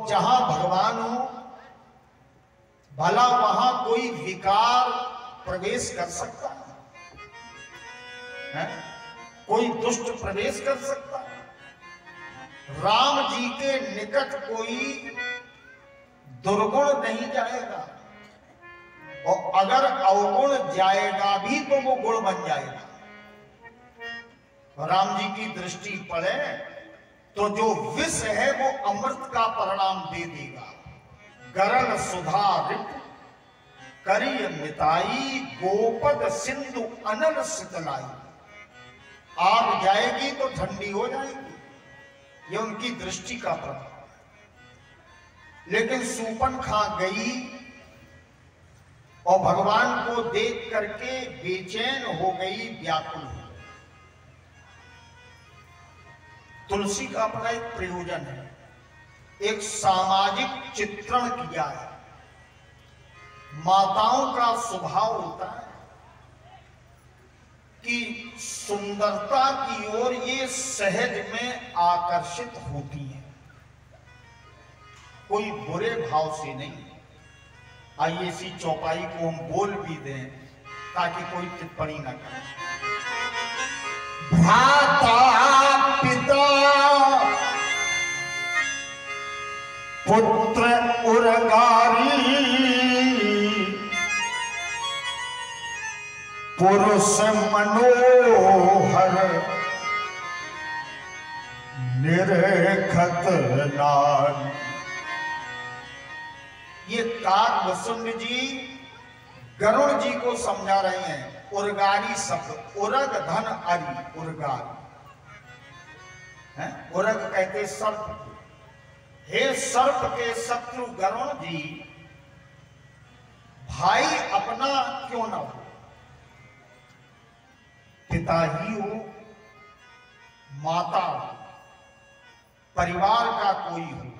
जहां भगवान हो भला वहां कोई विकार प्रवेश कर सकता है? कोई दुष्ट प्रवेश कर सकता है? राम जी के निकट कोई दुर्गुण नहीं जाएगा, और अगर अवगुण जाएगा भी तो वो गुण बन जाएगा। राम जी की दृष्टि पड़े तो जो विष है वो अमृत का परिणाम दे देगा। गरल सुधा रिप करिय मिताई, गोपद सिंधु अनल शीतलाई। आग जाएगी तो ठंडी हो जाएगी, ये उनकी दृष्टि का प्रभाव। लेकिन सूर्पणखा गई और भगवान को देख करके बेचैन हो गई, व्याकुल हो गई। तुलसी का अपना एक प्रयोजन है, एक सामाजिक चित्रण किया है। माताओं का स्वभाव होता है कि सुंदरता की ओर ये सहज में आकर्षित होती है, कोई बुरे भाव से नहीं। आइए इसी चौपाई को हम बोल भी दें ताकि कोई टिप्पणी ना करे। भ्राता पिता पुत्र उर्गारी, पुरुष मनोहर निरखत नारी। ये काकभूषुंड जी गरुड़ जी को समझा रहे हैं। उर्गारी शब्द, उरग धन अरि, उर्गारी है। उरग कहते सर्प। हे सर्प के शत्रु गरुड़ जी, भाई अपना क्यों ना हो, पिता ही हो, माता हो, परिवार का कोई हो,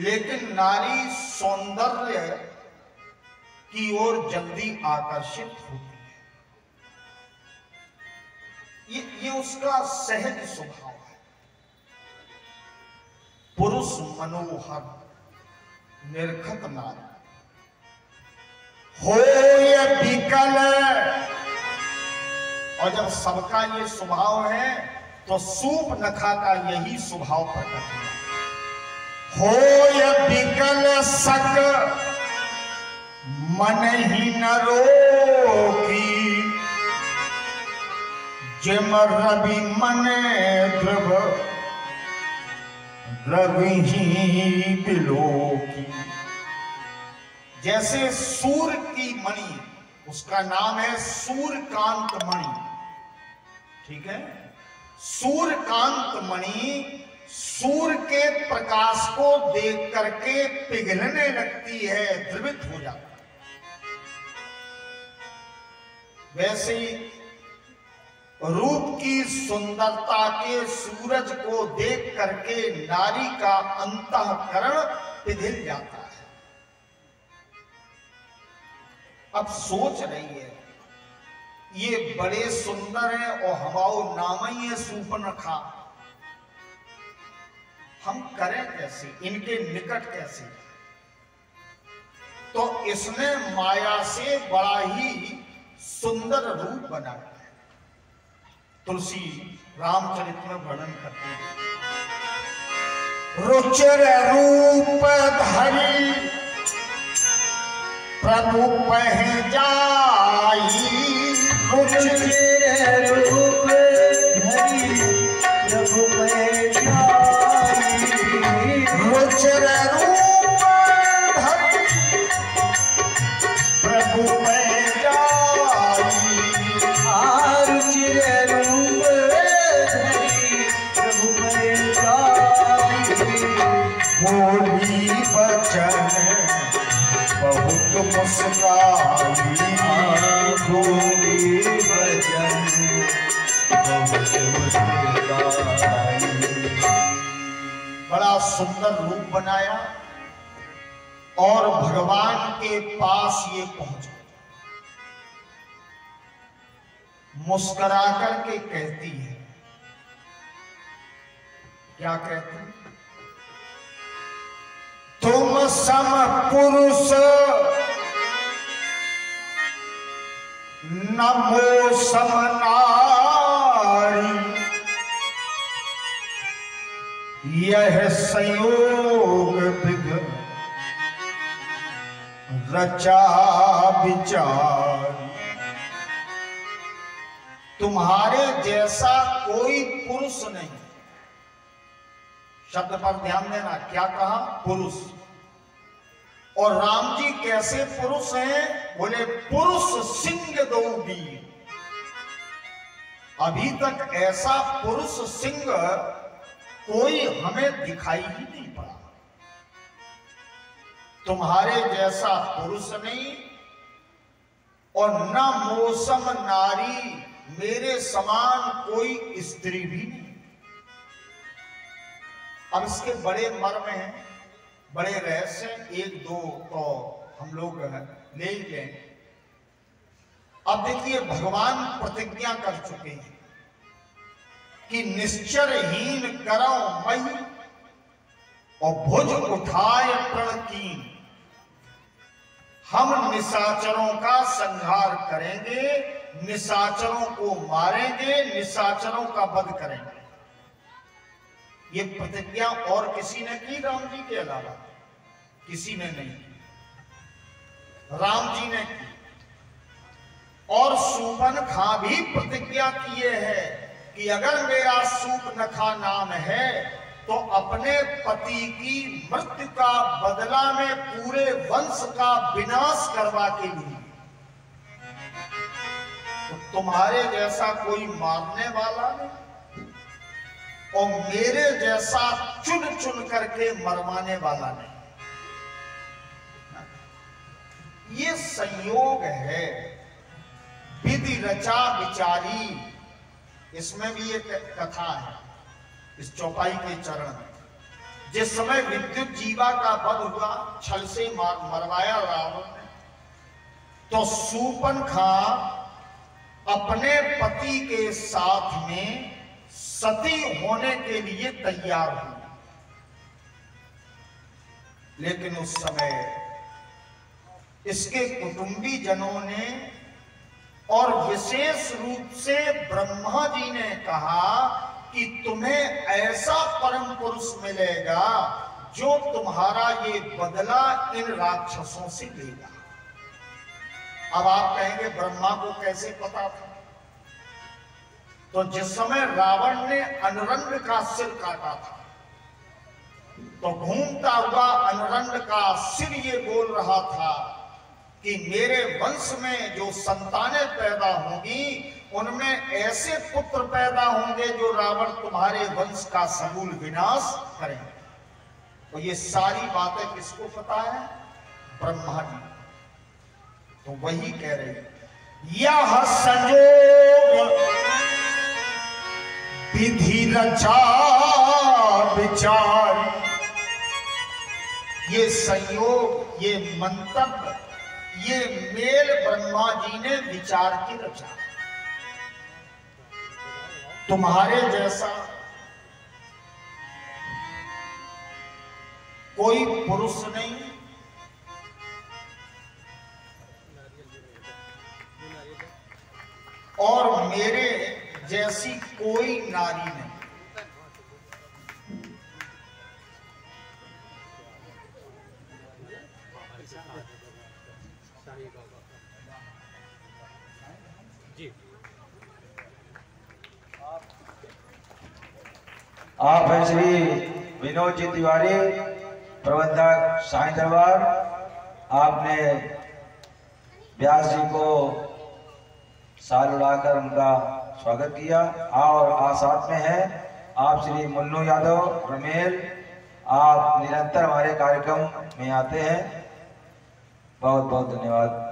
लेकिन नारी सौंदर्य की ओर जल्दी आकर्षित होती है। ये उसका सहज स्वभाव है। पुरुष मनोहर निर्खत नारी हो ये विकल। और जब सबका ये स्वभाव है तो सूर्पनखा का यही स्वभाव प्रकट है। हो ये विकल सक मन ही न रोकी, जिम रवि मन ध्रुव रवि ही बिलोकी। जैसे सूर्य की मणि, उसका नाम है सूर्यकांत मणि, ठीक है। सूर्यकांत मणि सूर्य के प्रकाश को देख करके पिघलने लगती है, द्रवित हो जाती है। वैसे ही रूप की सुंदरता के सूरज को देख करके नारी का अंतःकरण पिघल जाता है। अब सोच रही है ये बड़े सुंदर है और हमारा नाम ही है सूर्पनखा, हम करें कैसे, इनके निकट कैसे। तो इसने माया से बड़ा ही सुंदर रूप बनाया है। तुलसी रामचरित में वर्णन करते हैं। रुचिर रूप धरी प्रभु पह जाई, रुचिर रूप धरी प्रभु पह जाई, रुचिर रूप धरी प्रभु पह जाई, रुचिर रूप धरी प्रभु पह जाई, बोली बचन बहुत मुस्काई, बोली बचन बहुत मुस्काई। बड़ा सुंदर रूप बनाया और भगवान के पास ये पहुंचा। मुस्कुरा करके कहती है, क्या कहती? सम पुरुष नमो सम नारी, यह संयोग विध रचा विचार। तुम्हारे जैसा कोई पुरुष नहीं। शब्द पर ध्यान देना, क्या कहा? पुरुष। और राम जी कैसे पुरुष हैं? बोले पुरुष सिंह दो वीर। अभी तक ऐसा पुरुष सिंह कोई हमें दिखाई ही नहीं पड़ा। तुम्हारे जैसा पुरुष नहीं और न मौसम नारी, मेरे समान कोई स्त्री भी नहीं। अब इसके बड़े मर्म हैं, बड़े रहस्य, एक दो तो हम लोग ले ही लें। अब देखिए, भगवान प्रतिज्ञा कर चुके हैं कि निश्चरहीन करो मही और भुज उठाए प्रण कीन। हम निशाचरों का संहार करेंगे, निशाचरों को मारेंगे, निशाचरों का वध करेंगे। ये प्रतिज्ञा और किसी ने की? राम जी के अलावा किसी ने नहीं की, राम जी ने की। और सूर्पनखा भी प्रतिज्ञा किए हैं कि अगर मेरा सूर्पनखा नाम है तो अपने पति की मृत्यु का बदला में पूरे वंश का विनाश करवा के लिए। तो तुम्हारे जैसा कोई मारने वाला नहीं और मेरे जैसा चुन चुन करके मरवाने वाला नहीं। ये संयोग है, विधि रचा विचारी। इसमें भी एक कथा है, इस चौपाई के चरण में। जिस समय विद्युत जीवा का वध हुआ, छल से मरवाया रावण ने, तो सूर्पनखा अपने पति के साथ में सती होने के लिए तैयार हुई। लेकिन उस समय इसके कुटुंबी जनों ने और विशेष रूप से ब्रह्मा जी ने कहा कि तुम्हें ऐसा परम पुरुष मिलेगा जो तुम्हारा ये बदला इन राक्षसों से लेगा। अब आप कहेंगे ब्रह्मा को कैसे पता था? तो जिस समय रावण ने अनुरंग का सिर काटा था, तो घूमता हुआ अनुरंग का सिर ये बोल रहा था कि मेरे वंश में जो संतानें पैदा होंगी उनमें ऐसे पुत्र पैदा होंगे जो रावण तुम्हारे वंश का समूल विनाश करेंगे। तो ये सारी बातें किसको पता है? ब्रह्मा जी। तो वही कह रहे, यह संयोग विधि रचा विचार। ये संयोग, ये मंतव्य, ये मेल ब्रह्मा जी ने विचार की रचा। तुम्हारे जैसा कोई पुरुष नहीं और मेरे जैसी कोई नारी नहीं। आप हैं श्री विनोद जी तिवारी, प्रबंधक साईं दरबार। आपने व्यास जी को साल उड़ाकर उनका स्वागत किया। और आज साथ में है आप श्री मुन्नू यादव रमेल। आप निरंतर हमारे कार्यक्रम में आते हैं, बहुत बहुत धन्यवाद।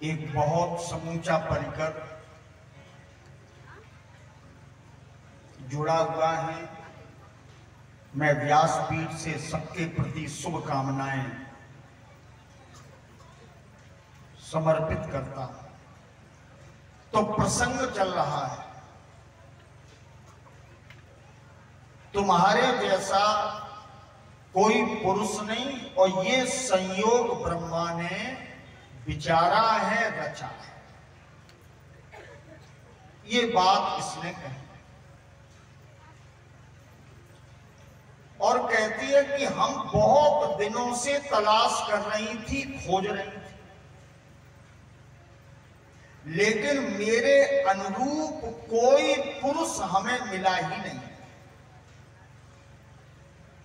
एक बहुत समूचा परिकर जुड़ा हुआ है। मैं व्यासपीठ से सबके प्रति शुभकामनाएं समर्पित करता हूं। तो प्रसंग चल रहा है तुम्हारे जैसा कोई पुरुष नहीं, और ये संयोग ब्रह्मा ने विचारा है, रचा है। ये बात इसने कही और कहती है कि हम बहुत दिनों से तलाश कर रही थी, खोज रही थी, लेकिन मेरे अनुरूप कोई पुरुष हमें मिला ही नहीं।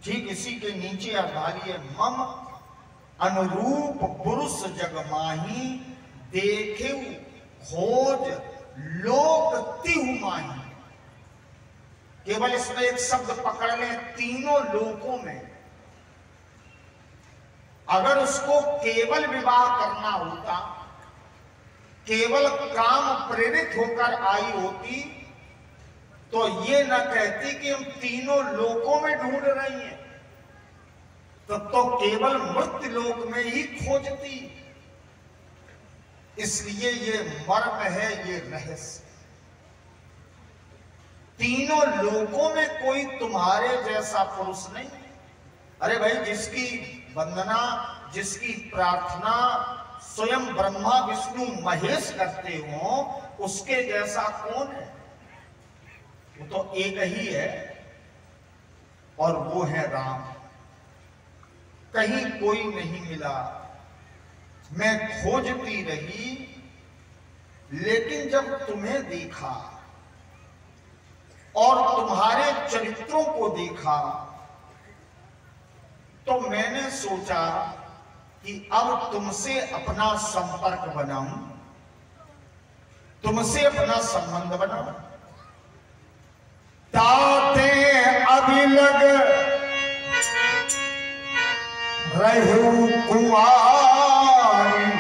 ठीक इसी के नीचे अर्धाली है, मम अनुरूप पुरुष जग माही, देखे खोज लोक तिहु माही। केवल इसमें एक शब्द पकड़ लें, तीनों लोकों में अगर उसको केवल विवाह करना होता, केवल काम प्रेरित होकर आई होती, तो ये न कहती कि हम तीनों लोकों में ढूंढ रही हैं, तब तो केवल मृत्यु लोक में ही खोजती। इसलिए ये मर्म है, ये रहस्य। तीनों लोकों में कोई तुम्हारे जैसा पुरुष नहीं। अरे भाई, जिसकी वंदना, जिसकी प्रार्थना स्वयं ब्रह्मा विष्णु महेश करते हो, उसके जैसा कौन है? वो तो एक ही है, और वो है राम। कहीं कोई नहीं मिला। मैं खोजती रही, लेकिन जब तुम्हें देखा और तुम्हारे चरित्रों को देखा, तो मैंने सोचा कि अब तुमसे अपना संपर्क बनाऊं, तुमसे अपना संबंध बनाऊं। ताते अभिलग रहू कुंवारी।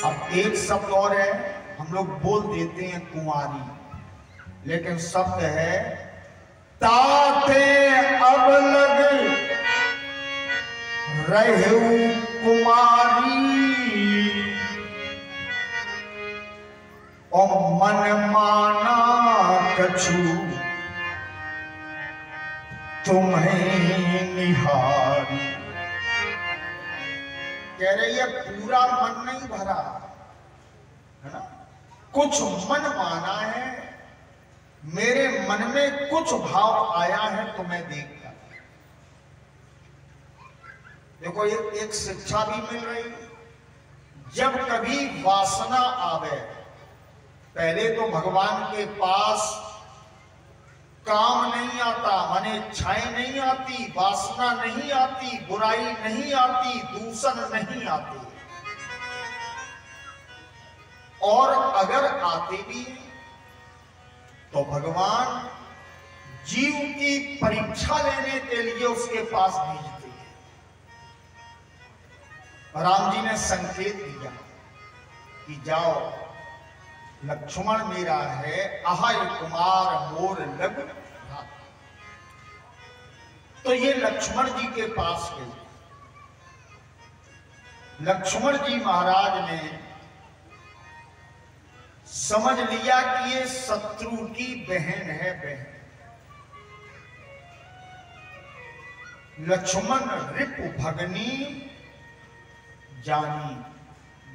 अब एक शब्द और है, हम लोग बोल देते हैं कुंवारी, लेकिन शब्द है ताते अभिलग रहू कुमारी, और मन माना कछु तुम्हें निहारी। कह रही है पूरा मन नहीं भरा है ना, कुछ मन माना है, मेरे मन में कुछ भाव आया है तुम्हें देखकर। देखो एक शिक्षा भी मिल रही है। जब कभी वासना आवे, पहले तो भगवान के पास काम नहीं आता, माने इच्छाएं नहीं आती, वासना नहीं आती, बुराई नहीं आती, दूषण नहीं आती। और अगर आते भी तो भगवान जीव की परीक्षा लेने के लिए उसके पास भेजते हैं। राम जी ने संकेत दिया कि जाओ, लक्ष्मण मेरा है, अहय कुमार मोर लग। तो ये लक्ष्मण जी के पास गए। लक्ष्मण जी महाराज ने समझ लिया कि ये शत्रु की बहन है, बहन। लक्ष्मण रिपु भगनी जानी,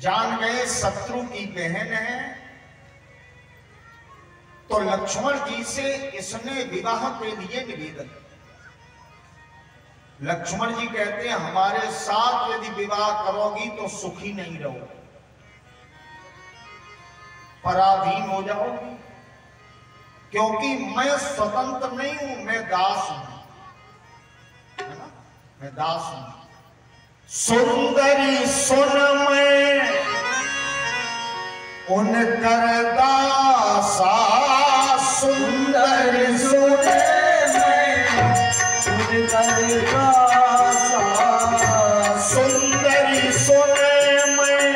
जान गए शत्रु की बहन है। तो लक्ष्मण जी से इसने विवाह के लिए निवेदन। लक्ष्मण जी कहते हैं हमारे साथ यदि विवाह करोगी तो सुखी नहीं रहोगी, पराधीन हो जाओगी, क्योंकि मैं स्वतंत्र नहीं हूं, मैं दास हूं, है ना, मैं दास हूं। सुंदरी सुन मैं उनकर दासा, सुंदर सुन मैं उनकर दासा, सुंदरी सुन मैं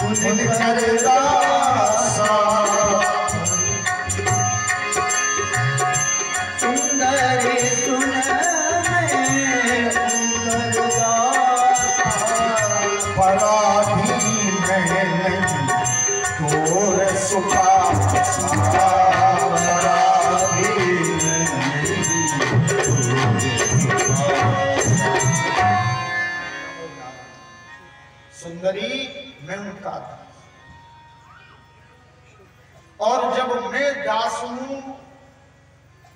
उनकर दासा, सुंदरी सुन मैं उनकर दासा, पराधीन नहीं तोर सुखा, पराधीन मैं उनका दास, और जब मैं दास हूं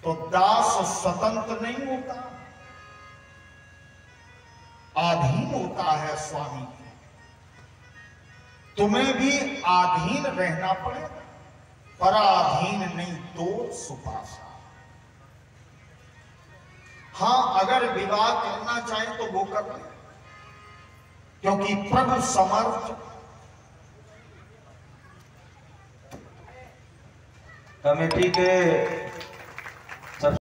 तो दास स्वतंत्र नहीं होता, अधीन होता है स्वामी के। तुम्हें भी अधीन रहना पड़ेगा, पराधीन नहीं तो सुपासा। हां, अगर विवाह करना चाहे तो वो कर ले, क्योंकि प्रभु समर्थ। कमेटी के